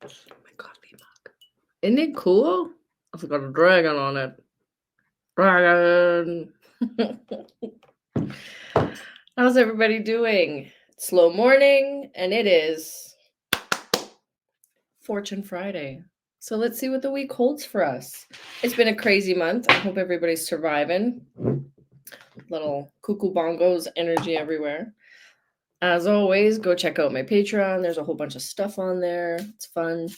My coffee mug. Isn't it cool? It's got a dragon on it. Dragon. How's everybody doing? It's slow morning, and it is Fortune Friday. So let's see what the week holds for us. It's been a crazy month. I hope everybody's surviving. Little cuckoo bongos energy everywhere. As always, go check out my Patreon. There's a whole bunch of stuff on there. It's fun.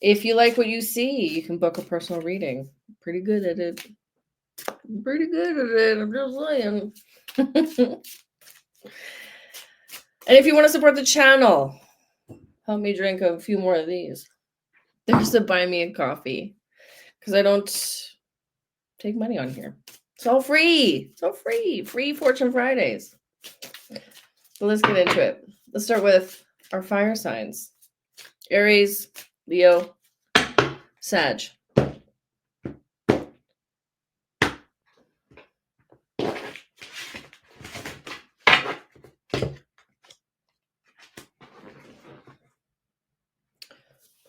If you like what you see, you can book a personal reading. Pretty good at it. Pretty good at it. I'm just saying. And if you want to support the channel, help me drink a few more of these. There's a buy me a coffee. Because I don't take money on here. It's all free. It's all free. Free Fortune Fridays. But let's get into it. Let's start with our fire signs. Aries, Leo, Sag.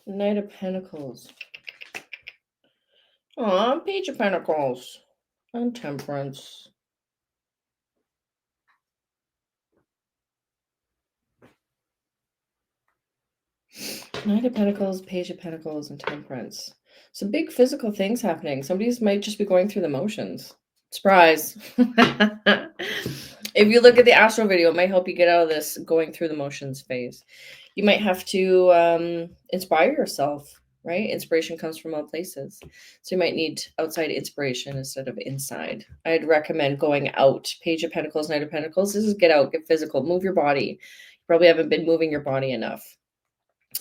Knight of Pentacles. Aw, Page of Pentacles. And Temperance. Knight of Pentacles, Page of Pentacles, and Temperance. Some big physical things happening. Somebody's might just be going through the motions. Surprise. If you look at the astral video, it might help you get out of this going through the motions phase. You might have to inspire yourself, right? Inspiration comes from all places. So you might need outside inspiration instead of inside. I'd recommend going out. Page of Pentacles, Knight of Pentacles. This is get out, get physical, move your body. You probably haven't been moving your body enough.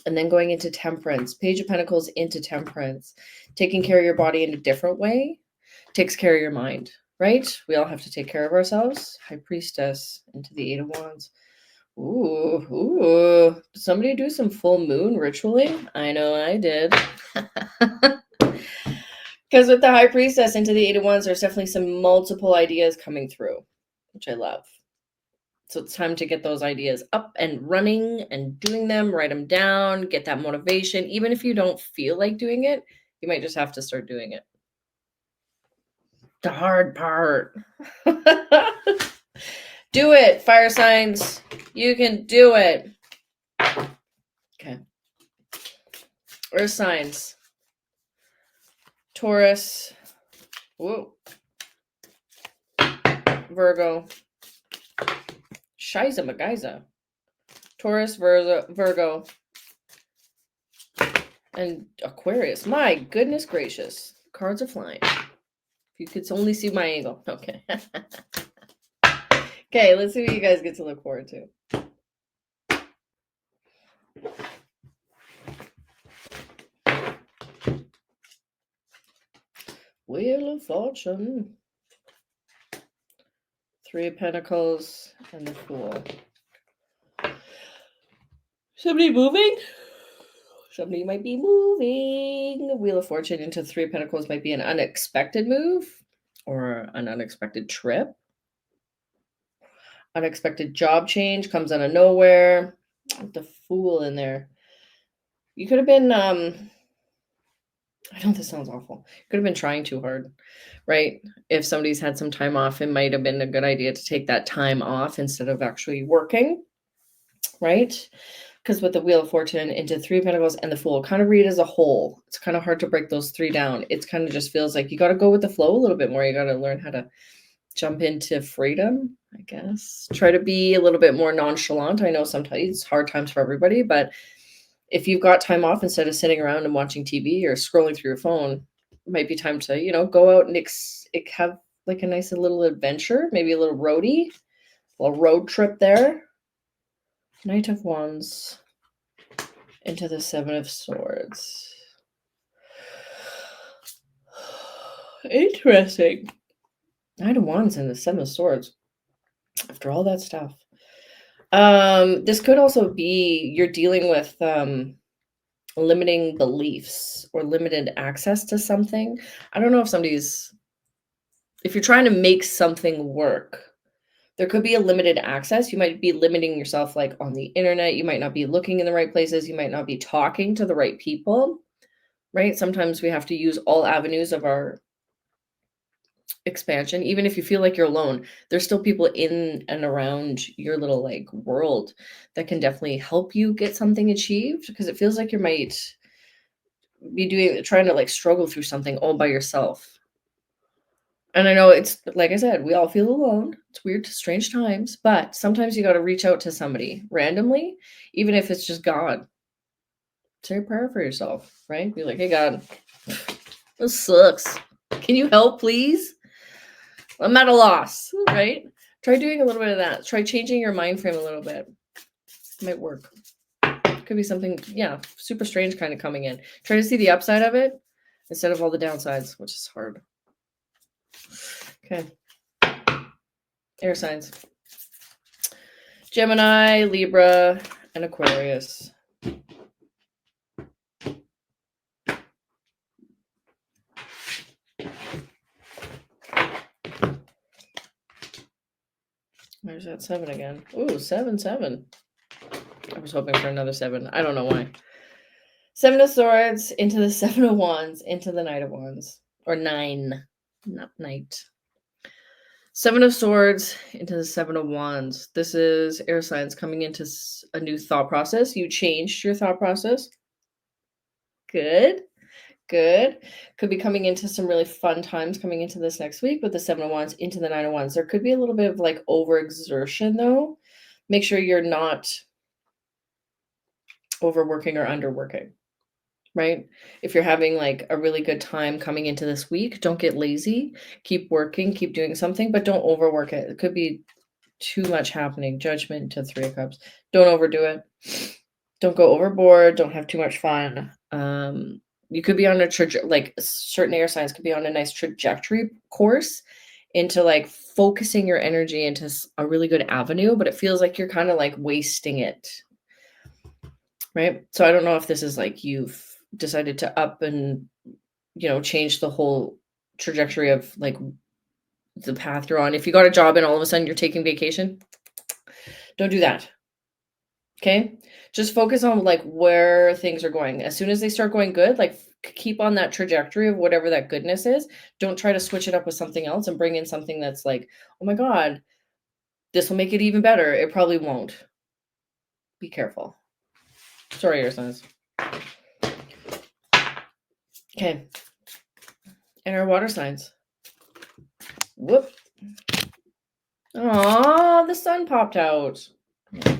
And then going into Temperance, Page of Pentacles into Temperance. Taking care of your body in a different way takes care of your mind, right? We all have to take care of ourselves. High Priestess into the Eight of Wands. Ooh. Did somebody do some full moon ritualing? I know I did. Because with the High Priestess into the Eight of Wands, there's definitely some multiple ideas coming through, which I love. So it's time to get those ideas up and running and doing them, write them down, get that motivation. Even if you don't feel like doing it, you might just have to start doing it. The hard part. Do it, fire signs. You can do it. Okay. Earth signs. Taurus. Whoa. Virgo. Shiza Magiza. Taurus, Virgo, and Aquarius. My goodness gracious. Cards are flying. If you could only see my angle. Okay. Okay, let's see what you guys get to look forward to. Wheel of Fortune. Three of Pentacles and the Fool. Somebody moving? Somebody might be moving. Wheel of Fortune into Three of Pentacles might be an unexpected move or an unexpected trip. Unexpected job change comes out of nowhere. With the Fool in there. You could have been, I know this sounds awful. You could have been trying too hard, right? If somebody's had some time off, it might have been a good idea to take that time off instead of actually working, right? Because with the Wheel of Fortune into Three of Pentacles and the Fool, kind of read as a whole. It's kind of hard to break those three down. It's kind of just feels like you got to go with the flow a little bit more. You got to learn how to jump into freedom, I guess. Try to be a little bit more nonchalant. I know sometimes it's hard times for everybody, but if you've got time off, instead of sitting around and watching TV or scrolling through your phone, it might be time to, go out and have like a nice little adventure, maybe a little roadie, a little road trip there. Knight of Wands into the Seven of Swords. Interesting. Knight of Wands and the Seven of Swords. After all that stuff. This could also be you're dealing with limiting beliefs or limited access to something. I don't know if you're trying to make something work, There could be a limited access. You might be limiting yourself like on the internet. You might not be looking in the right places. You might not be talking to the right people, right? Sometimes we have to use all avenues of our expansion. Even if you feel like you're alone, there's still people in and around your little like world that can definitely help you get something achieved, because it feels like you might be trying to like struggle through something all by yourself. And I know it's like I said, we all feel alone. It's weird, strange times, but sometimes you got to reach out to somebody randomly, even if it's just God. Say a prayer for yourself, right? Be like, hey, God, this sucks. Can you help, please? I'm at a loss, right? Try doing a little bit of that. Try changing your mind frame a little bit. It might work. Could be something, yeah, super strange kind of coming in. Try to see the upside of it instead of all the downsides, which is hard. Okay. Air signs. Gemini, Libra, and Aquarius. There's that 7 again. Ooh, 7, 7. I was hoping for another 7. I don't know why. 7 of Swords into the 7 of Wands into the Knight of Wands. Or 9, not Knight. 7 of Swords into the 7 of Wands. This is air signs coming into a new thought process. You changed your thought process. Good. Good. Could be coming into some really fun times coming into this next week with the 7 of Wands into the 9 of Wands. There could be a little bit of like overexertion though. Make sure you're not overworking or underworking, right? If you're having like a really good time coming into this week, don't get lazy. Keep working, keep doing something, but don't overwork it. It could be too much happening. Judgment to 3 of Cups. Don't overdo it. Don't go overboard. Don't have too much fun. You could be on a like certain air signs could be on a nice trajectory course into like focusing your energy into a really good avenue, but it feels like you're kind of like wasting it, right? So I don't know if this is like you've decided to up and change the whole trajectory of like the path you're on. If you got a job and all of a sudden you're taking vacation, don't do that. Okay, just focus on like where things are going. As soon as they start going good, like keep on that trajectory of whatever that goodness is. Don't try to switch it up with something else and bring in something that's like, oh my God, this will make it even better. It probably won't. Be careful. Sorry, air signs. Okay. And our water signs. Whoop. Aw, the sun popped out.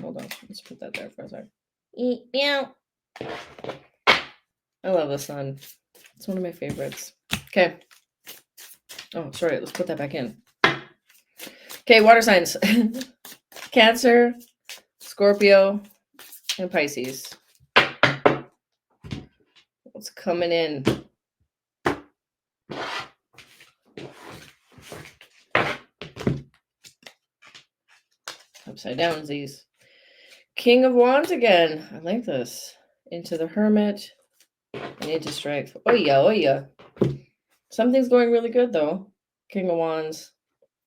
Hold on. Let's put that there for a second. Meow. I love the sun. It's one of my favorites. Okay. Oh, sorry. Let's put that back in. Okay, water signs. Cancer, Scorpio, and Pisces. What's coming in? Upside down, these. King of Wands again. I like this. Into the Hermit and into Strength. Oh yeah, oh yeah. Something's going really good though. King of Wands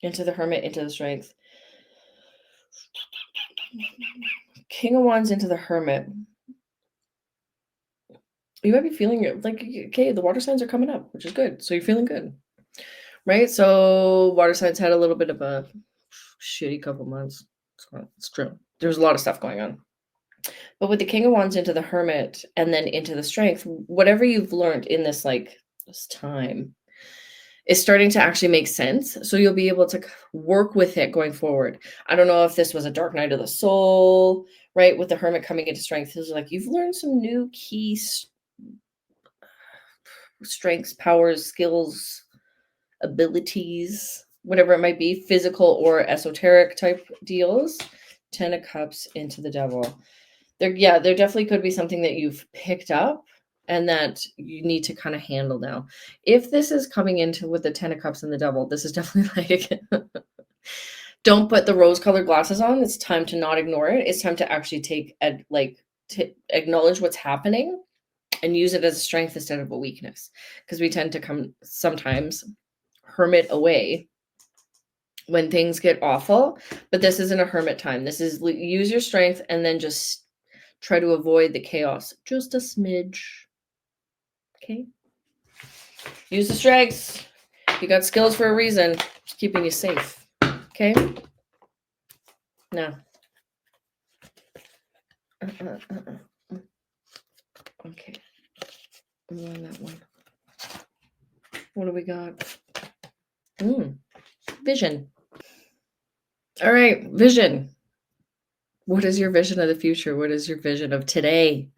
into the Hermit, into the Strength. King of Wands into the Hermit. You might be feeling it like, okay, the water signs are coming up, which is good. So you're feeling good, right? So water signs had a little bit of a shitty couple months. It's true. There's a lot of stuff going on. But with the King of Wands into the Hermit and then into the Strength, whatever you've learned in this time is starting to actually make sense. So you'll be able to work with it going forward. I don't know if this was a dark night of the soul, right? With the Hermit coming into Strength, it's like you've learned some new key strengths, powers, skills, abilities, whatever it might be, physical or esoteric type deals. 10 of Cups into the Devil. There definitely could be something that you've picked up and that you need to kind of handle now. If this is coming into with the 10 of Cups and the Devil, this is definitely like, don't put the rose-colored glasses on. It's time to not ignore it. It's time to actually to acknowledge what's happening and use it as a strength instead of a weakness. Because we tend to come sometimes hermit away when things get awful, but this isn't a hermit time. This is use your strength and then just try to avoid the chaos. Just a smidge. Okay? Use the strengths. You got skills for a reason. It's keeping you safe. Okay? Now. Okay. I'm on that one. What do we got? Vision. All right, vision. What is your vision of the future? What is your vision of today?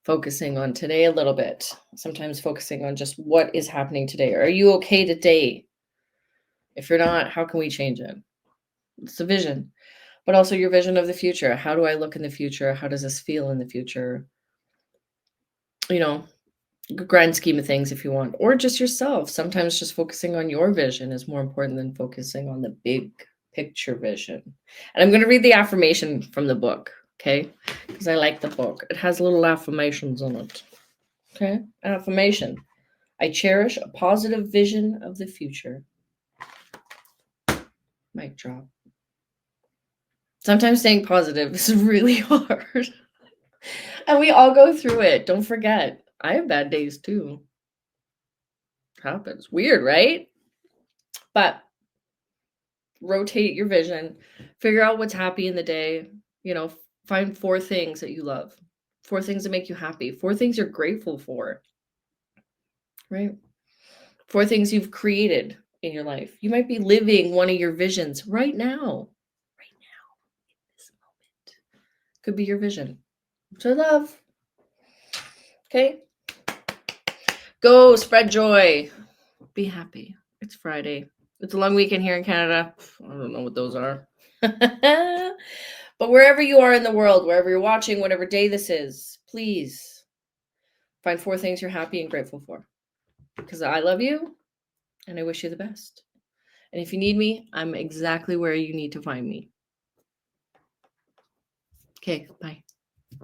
Focusing on today a little bit. Sometimes focusing on just what is happening today. Are you okay today? If you're not, how can we change it? It's a vision. But also your vision of the future. How do I look in the future? How does this feel in the future? You know, grand scheme of things if you want, or just yourself. Sometimes just focusing on your vision is more important than focusing on the big picture vision. And I'm going to read the affirmation from the book, okay? Because I like the book. It has little affirmations in it. Okay? Affirmation. I cherish a positive vision of the future. Mic drop. Sometimes staying positive is really hard. And we all go through it. Don't forget. I have bad days too. Happens. Weird, right? But rotate your vision, figure out what's happy in the day, find 4 things that you love, 4 things that make you happy, 4 things you're grateful for, right? 4 things you've created in your life. You might be living one of your visions right now, in this moment. Could be your vision, which I love. Okay? Go spread joy. Be happy. It's Friday. It's a long weekend here in Canada. I don't know what those are. But wherever you are in the world, wherever you're watching, whatever day this is, please find 4 things you're happy and grateful for. Because I love you and I wish you the best. And if you need me, I'm exactly where you need to find me. Okay, bye.